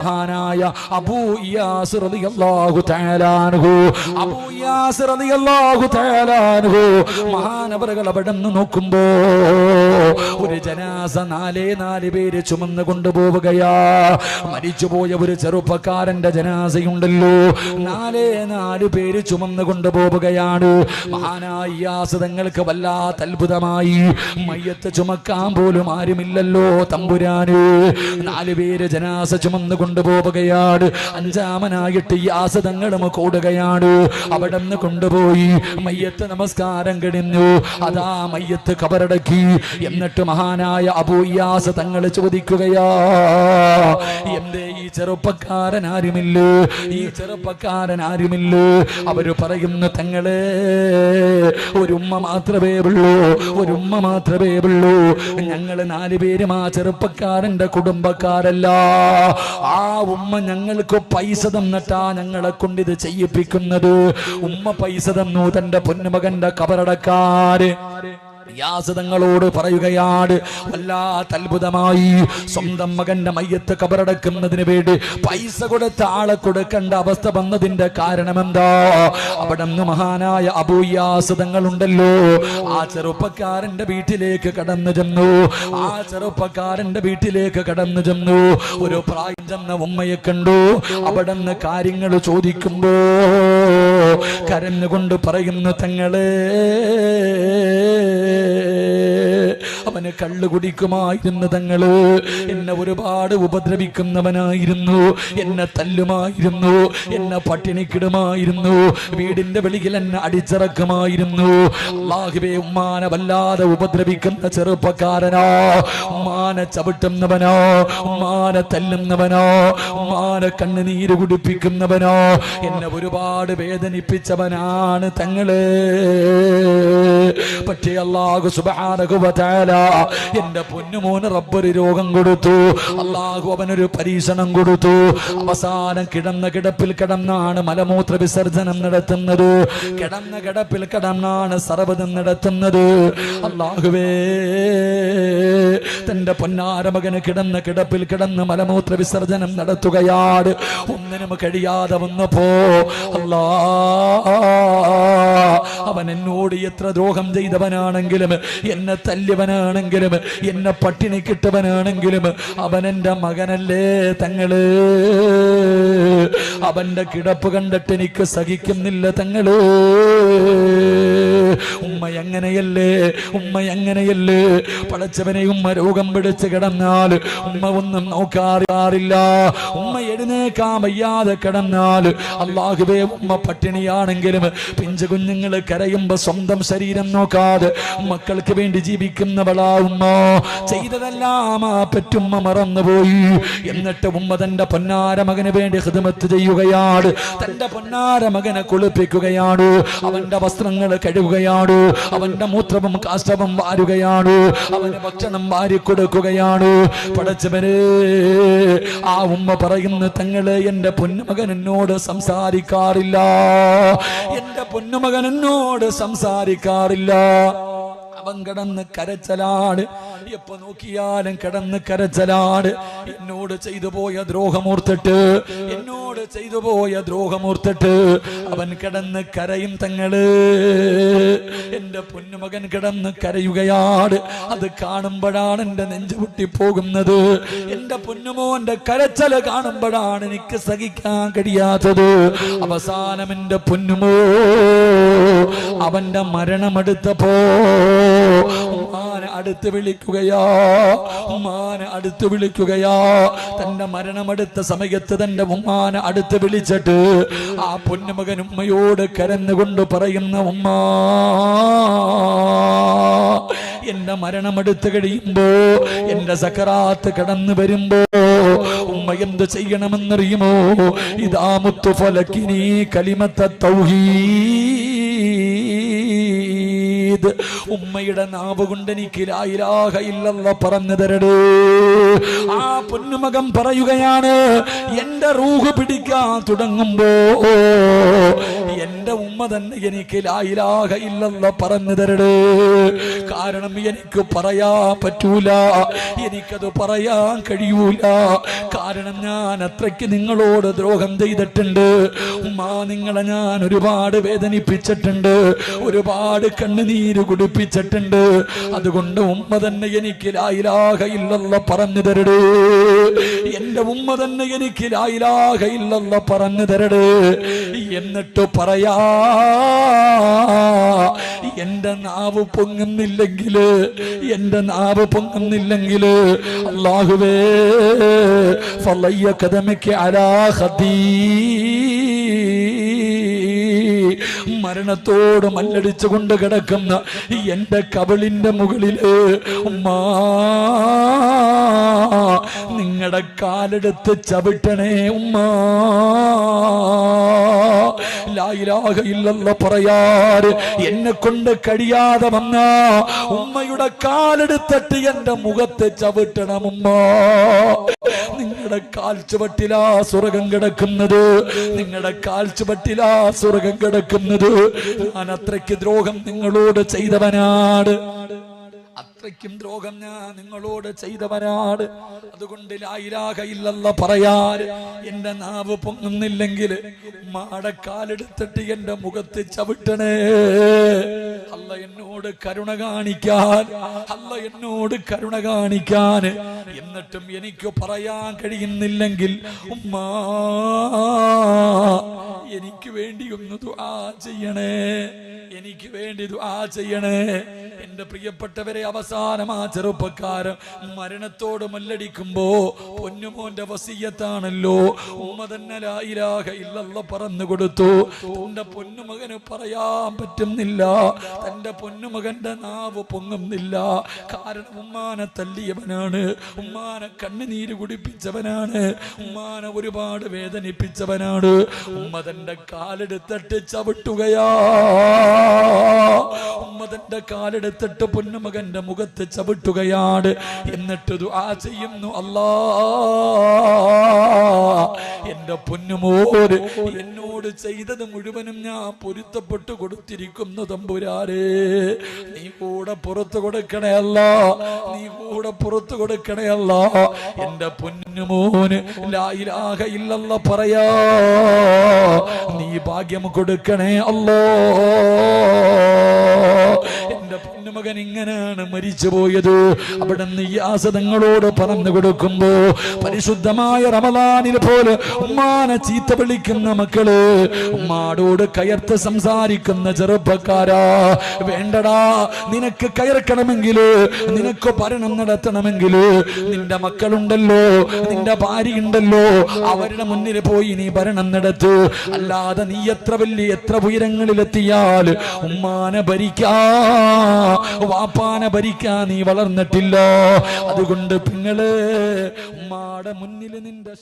മഹാനായ അബൂ ഇയാസ് റളിയല്ലാഹു തആല അൻഹു അബൂ ഇയാസ് റളിയല്ലാഹു തആല അൻഹു മഹാനവറുകൾ അവിടെ നിന്ന് നോക്കുമ്പോ ഒരു ജനാസ നാല് പേര് ചുമന്നു കൊണ്ടുപോവുകയാ. മരിച്ചുപോയ ഒരു ചെറുപ്പക്കാരന്റെ ജനാസയുണ്ടല്ലോ, നാല് പേര് ചുമന്നു കൊണ്ടുപോവുകയാണ്. മഹാനായ ഇയാസ് തങ്ങൾക്ക് വല്ലാത്ത അത്ഭുതമായി. മയ്യത്ത് ചുമക്കാൻ പോലും ആരുമില്ലല്ലോ തമ്പുരാന്. 4 പേര് ജനാസ ചുമന്നു കൊണ്ടുപോവുകയാണ്. 5ാമനായിട്ട് ഇയാസ് തങ്ങളും കൂടുകയാണ്. അവിടെ നിന്ന് കൊണ്ടുപോയി മയ്യത്ത് നമസ്കാരം കഴിഞ്ഞു. അതാ മയ്യത്ത് കബറടക്കി. എന്നിട്ട് മഹാനായ അബൂ ഇയാസ് തങ്ങൾ ചോദിക്കുകയാ, എന്തേ ഈ ചെറുപ്പക്കാരൻ ആരുമില്ലേ, ഈ ചെറുപ്പക്കാരൻ ആരുമില്ലേ? അവര് പറയുന്നു, തങ്ങളെ ഒരു ഉമ്മ മാത്രമേ ഉള്ളൂ, ഒരു ഉമ്മ മാത്രമേ ഉള്ളൂ. ഞങ്ങള് 4 പേരും ആ ചെറുപ്പക്കാരന്റെ കുടുംബക്കാരല്ല. ആ ഉമ്മ ഞങ്ങൾക്ക് പൈസ തന്നിട്ടാ ഞങ്ങളെ കൊണ്ട് ഇത് ചെയ്യിപ്പിക്കുന്നത്. ഉമ്മ പൈസ തന്നു തന്റെ പൊന്നുമകന്റെ കബറടക്കാര്. ഇയാസ് തങ്ങളോട് പറയുകയാണ്, വല്ലാത്ത അത്ഭുതമായി. സ്വന്തം മകന്റെ മയ്യത്ത് കബറടക്കുന്നതിന് വേണ്ടി പൈസ കൊടുത്ത ആളെ കൊടുക്കേണ്ട അവസ്ഥ വന്നതിന്റെ കാരണം എന്താ? അവിടെ നിന്ന് മഹാനായ അബൂ ഇയാസ് തങ്ങളുണ്ടല്ലോ, ആ ചെറുപ്പക്കാരന്റെ വീട്ടിലേക്ക് കടന്നു ചെന്നു. ആ ചെറുപ്പക്കാരന്റെ വീട്ടിലേക്ക് കടന്നു ചെന്നു. ഒരു പ്രായം ചെന്ന ഉമ്മയെ കണ്ടു. അവിടെ നിന്ന് കാര്യങ്ങൾ ചോദിക്കുമ്പോ കരഞ്ഞുകൊണ്ട് പറയുന്നു, തങ്ങളെ അവന് കള്ളു കുടിക്കുമായിരുന്നു തങ്ങള്. എന്നെ ഒരുപാട് ഉപദ്രവിക്കുന്നവനായിരുന്നു. എന്നെ തല്ലുമായിരുന്നു, എന്നെ പട്ടിണിക്കിടുമായിരുന്നു, വീടിന്റെ വെളിയിൽ എന്നെ അടിച്ചിറക്കുമായിരുന്നു. അല്ലാഹുവേ, ഉമ്മാനെ വല്ലാതെ ഉപദ്രവിക്കുന്ന ചെറുപ്പക്കാരനാ, ഉമ്മാനെ ചവിട്ടുന്നവനോ, ഉമ്മാനെ തല്ലുന്നവനോ, ഉമ്മാനെ കണ്ണുനീര് കുടിപ്പിക്കുന്നവനോ, എന്നെ ഒരുപാട് വേദനിപ്പിച്ചവനാണ് തങ്ങള്. പക്ഷേ അല്ലാഹു സുബ്ഹാനഹു വ തആല എന്റെ പൊന്നുമോന് റബ്ബൊരു രോഗം കൊടുത്തു. അല്ലാഹു അവനൊരു പരീക്ഷണം കൊടുത്തു. അവസാനം കിടന്ന കിടപ്പിൽ കിടന്നാണ് മലമൂത്ര വിസർജനം നടത്തുന്നത്. കിടന്ന കിടപ്പിൽ കിടന്നാണ് സർവ്വതും നടത്തുന്നത്. അല്ലാഹുവേ, തന്റെ പൊന്നാര മകന് കിടന്ന കിടപ്പിൽ കിടന്ന് മലമൂത്ര വിസർജനം നടത്തുകയാണ്. ഒന്നിനും കഴിയാതെ വന്നപ്പോ അല്ലാ, അവൻ എന്നോട് എത്ര ദ്രോഹം ചെയ്തവനാണെങ്കിലും, എന്നെ തല്ലിയവനാണെങ്കിലും, എന്നെ പട്ടിണിക്കിട്ടവനാണെങ്കിലും അവൻ എന്റെ മകനല്ലേ തങ്ങള്. അവന്റെ കിടപ്പ് കണ്ടിട്ട് എനിക്ക് സഹിക്കുന്നില്ല തങ്ങള്. ഉമ്മ എങ്ങനെയല്ലേ, ഉമ്മ എങ്ങനെയല്ലേ? പടച്ചവനെ, ഉമ്മ രോഗം പിടിച്ച് കിടന്നാൽ ഉമ്മ ഒന്നും നോക്കാറില്ല. ഉമ്മ എഴുന്നേക്കാൻ വയ്യാതെ കിടന്നാൽ അല്ലാഹുവേ, ഉമ്മ പട്ടിണിയാണെങ്കിലും പിഞ്ചു കുഞ്ഞുങ്ങൾ കരയുമ്പോ സ്വന്തം ശരീരം നോക്കാതെ മക്കൾക്ക് വേണ്ടി ജീവിക്കുന്നവളാ ഉമ്മ. ചെയ്തതെല്ലാം ആ പെറ്റുമ്മ മറന്നുപോയി. എന്നിട്ട് ഉമ്മ തന്റെ പൊന്നാര മകന് വേണ്ടി ഖിദ്മത്ത് ചെയ്യുകയാണ്. തന്റെ പൊന്നാര മകനെ കുളിപ്പിക്കുകയാണ്, അവന്റെ വസ്ത്രങ്ങൾ കഴുകുകയാണ്, അവന്റെ മൂത്രവും കാഷ്ടവും വാരുകയാണ്, അവന് ഭക്ഷണം വാരി കൊടുക്കുകയാണ്. പടച്ചവനെ, ആ ഉമ്മ പറയുന്നു, തങ്ങളെ എന്റെ പൊന്നുമകൻ എന്നോട് സംസാരിക്കാറില്ല, എന്റെ പൊന്നുമകൻ എന്നോട് സംസാരിക്കാറില്ല. അവൻ കിടന്ന് കരച്ചലാണ്, എപ്പോ നോക്കിയാലും കിടന്ന് കരച്ചലാണ്. എന്നോട് ചെയ്തു പോയ ദ്രോഹമോർത്തിട്ട്, എന്നോട് ചെയ്തു പോയ ദ്രോഹമോർത്തിട്ട് അവൻ കിടന്ന് കരയും തങ്ങള്. എന്റെ പൊന്നുമകൻ കിടന്ന് കരയുകയാണ്. അത് കാണുമ്പോഴാണ് എന്റെ നെഞ്ചു പൊട്ടിപ്പോകുന്നത്. എന്റെ പൊന്നുമോന്റെ കരച്ചല് കാണുമ്പോഴാണ് എനിക്ക് സഹിക്കാൻ കഴിയാത്തത്. അവസാനം എന്റെ പൊന്നുമോ അവന്റെ മരണമെടുത്തപ്പോ ഉമ്മാനെ അടുത്ത് വിളിക്കുകയാ, ഉമ്മാനെ അടുത്ത് വിളിക്കുകയാ. തന്റെ മരണമെടുത്ത സമയത്ത് തന്റെ ഉമ്മാനെ അടുത്ത് വിളിച്ചിട്ട് ആ പൊന്നുമകൻ ഉമ്മയോട് കരഞ്ഞുകൊണ്ട് പറയുന്ന, ഉമ്മ, എന്റെ മരണമെടുത്ത് കഴിയുമ്പോ, എന്റെ സക്കറാത്ത് കടന്നു വരുമ്പോ ഉമ്മ എന്ത് ചെയ്യണമെന്നറിയുമോ? ഇദാ മുത്തു ഫലക്കിനി കലിമത്ത തൗഹീദ് യുരീദ് ഉമ്മയുടെ നാവ് കൊണ്ട് എനിക്ക് ലാ ഇലാഹ ഇല്ലല്ലാഹ് പറഞ്ഞു തരടേ. ആ പൊന്നുമകൻ പറയുകയാണ്, എന്റെ റൂഹ് പിടിക്കാൻ തുടങ്ങുമ്പോ എന്റെ ഉമ്മ തന്നെ എനിക്ക് ലാ ഇലാഹ ഇല്ലല്ലാഹ് പറഞ്ഞു തരടേ. കാരണം എനിക്ക് പറയാൻ പറ്റൂല, എനിക്കത് പറയാൻ കഴിയൂല. കാരണം ഞാൻ അത്രയ്ക്ക് നിങ്ങളോട് ദ്രോഹം ചെയ്തിട്ടുണ്ട് ഉമ്മ. നിങ്ങളെ ഞാൻ ഒരുപാട് വേദനിപ്പിച്ചിട്ടുണ്ട്, ഒരുപാട് കണ്ണുനീര് കുടിപ്പിച്ചിട്ടുണ്ട്. അതുകൊണ്ട് ഉമ്മ തന്നെ എനിക്ക് ലാ ഇലാഹ ഇല്ലല്ലാഹ് പറഞ്ഞു തരടേ. എന്റെ ഉമ്മ തന്നെ എനിക്ക് ലാ ഇലാഹ ഇല്ലല്ലാഹ് പറഞ്ഞു തരടേ. എന്നിട്ട് പറയാ, എന്റെ നാവ് പൊങ്ങുന്നില്ലെങ്കില്, എന്റെ നാവ് പൊങ്ങുന്നില്ലെങ്കില് അല്ലാഹുവേ ഫളയ്യ ഖദമക അലാ ഖദീ, മരണത്തോട് മല്ലടിച്ചുകൊണ്ട് കിടക്കുന്ന എന്റെ കബളിന്റെ മുകളില് ഉമ്മാ നിങ്ങളുടെ കാലെടുത്ത് ചവിട്ടണേ ഉമ്മാ. ലാ ഇലാഹ ഇല്ലല്ലാഹ് പറയാറ് എന്നെ കൊണ്ട് കഴിയാതെ വന്ന ഉമ്മയുടെ കാലെടുത്തിട്ട് എന്റെ മുഖത്ത് ചവിട്ടണം ഉമ്മ. നിങ്ങളുടെ കാൽ ചുവട്ടിലാ സ്വർഗം കിടക്കുന്നത്, നിങ്ങളുടെ കാൽ ചുവട്ടിലാ സ്വർഗം കിടക്കുന്നത്. ഞാൻ അത്രയ്ക്ക് ദ്രോഹം നിങ്ങളോട് ചെയ്തവനാണ്, അത്രയ്ക്കും ദ്രോഹം ഞാൻ നിങ്ങളോട് ചെയ്തവനാണ്. അതുകൊണ്ട് ലാ ഇലാഹ ഇല്ലല്ലാഹ് പറയാൻ എന്റെ നാവ് പൊങ്ങുന്നില്ലെങ്കിൽ മാടക്കാലെടുത്തിട്ട് എന്റെ മുഖത്ത് ചവിട്ടണേ. അല്ല എന്നോട് കരുണ കാണിക്കാൻ, അല്ല എന്നോട് കരുണ കാണിക്കാൻ. എന്നിട്ടും എനിക്ക് പറയാൻ കഴിയുന്നില്ലെങ്കിൽ ഉമ്മാ എനിക്ക് വേണ്ടി ഒന്ന് ദുആ ചെയ്യണേ, എനിക്ക് വേണ്ടി ദുആ ചെയ്യണേ. എന്റെ പ്രിയപ്പെട്ടവരെ, അവസാനം ആ ചെറുപ്പക്കാരൻ മരണത്തോട് മല്ലടിക്കുമ്പോ പൊന്നുമോന്റെ വസിയത്താണല്ലോ, ഉമ്മ തന്നെ ലാ ഇലാഹ ഇല്ലല്ലാഹ് പറഞ്ഞു കൊടുത്തു. തന്റെ പൊന്നുമകന് പറയാൻ പറ്റുന്നില്ല, തന്റെ പൊന്നുമകന്റെ നാവ് പൊങ്ങുന്നില്ല. കാരണം ഉമ്മാനെ തല്ലിയവനാണ്, ഉമ്മാനെ കണ്ണുനീര് കുടിപ്പിച്ചവനാണ്, ഉമ്മാനെ ഒരുപാട് വേദനിപ്പിച്ചവനാണ്. ഉമ്മ തന്റെ കാലെടുത്തിട്ട് ചവിട്ടുകയാ, ഉമ്മ തന്റെ കാലെടുത്തിട്ട് പൊന്നുമകന്റെ മുഖത്ത് ചവിട്ടുകയാണ്. എന്നിട്ട് ദുആ ചെയ്യുന്നു, അല്ലാ എന്റെ പൊന്നുമോര് എന്നോട് ചെയ്തത് മുഴുവനും ഞാൻ പൊരുത്തപ്പെട്ടു കൊടുത്തിരിക്കുന്നു തമ്പുരാനെ. നീ കൂടെ പുറത്തു കൊടുക്കണേ അല്ലാ, നീ കൂടെ പുറത്തു കൊടുക്കണേ അല്ലാ. എന്റെ പൊന്നുമോന് ലാ ഇലാഹ ഇല്ലല്ലാഹ് പറയാ നീ ഭാഗ്യം കൊടുക്കണേ അല്ലാ. എന്റെ പൊന്നുമകൻ ഇങ്ങനെയാണ് മരിച്ചുപോയത്. അവിടെ തങ്ങളോട് പറഞ്ഞു കൊടുക്കുമ്പോ പരിശുദ്ധമായ റമദാനിൽ പോലെ ഉമ്മാനെ ചീത്ത വിളിക്കുന്ന മക്കള്, ഉമ്മാടോട് കയർത്ത് സംസാരിക്കുന്ന ചെറുപ്പക്കാരാ, വേണ്ടടാ. നിനക്ക് കയർക്കണമെങ്കില്, നിനക്ക് ഭരണം നടത്തണമെങ്കില് നിന്റെ മക്കളുണ്ടല്ലോ, നിന്റെ ഭാര്യയുണ്ടല്ലോ, അവരുടെ മുന്നിൽ പോയി നീ ഭരണം നടത്തു. അല്ലാതെ നീ എത്ര വലിയ എത്ര ഉയരങ്ങളിലെത്തിയാൽ ഉമ്മാനെ ഭരിക്കാ, വാപ്പാനെ ഭരിക്കാൻ നീ വളർന്നിട്ടില്ല. അതുകൊണ്ട് നിങ്ങള് ഉമ്മാടെ മുന്നിൽ നിന്റെ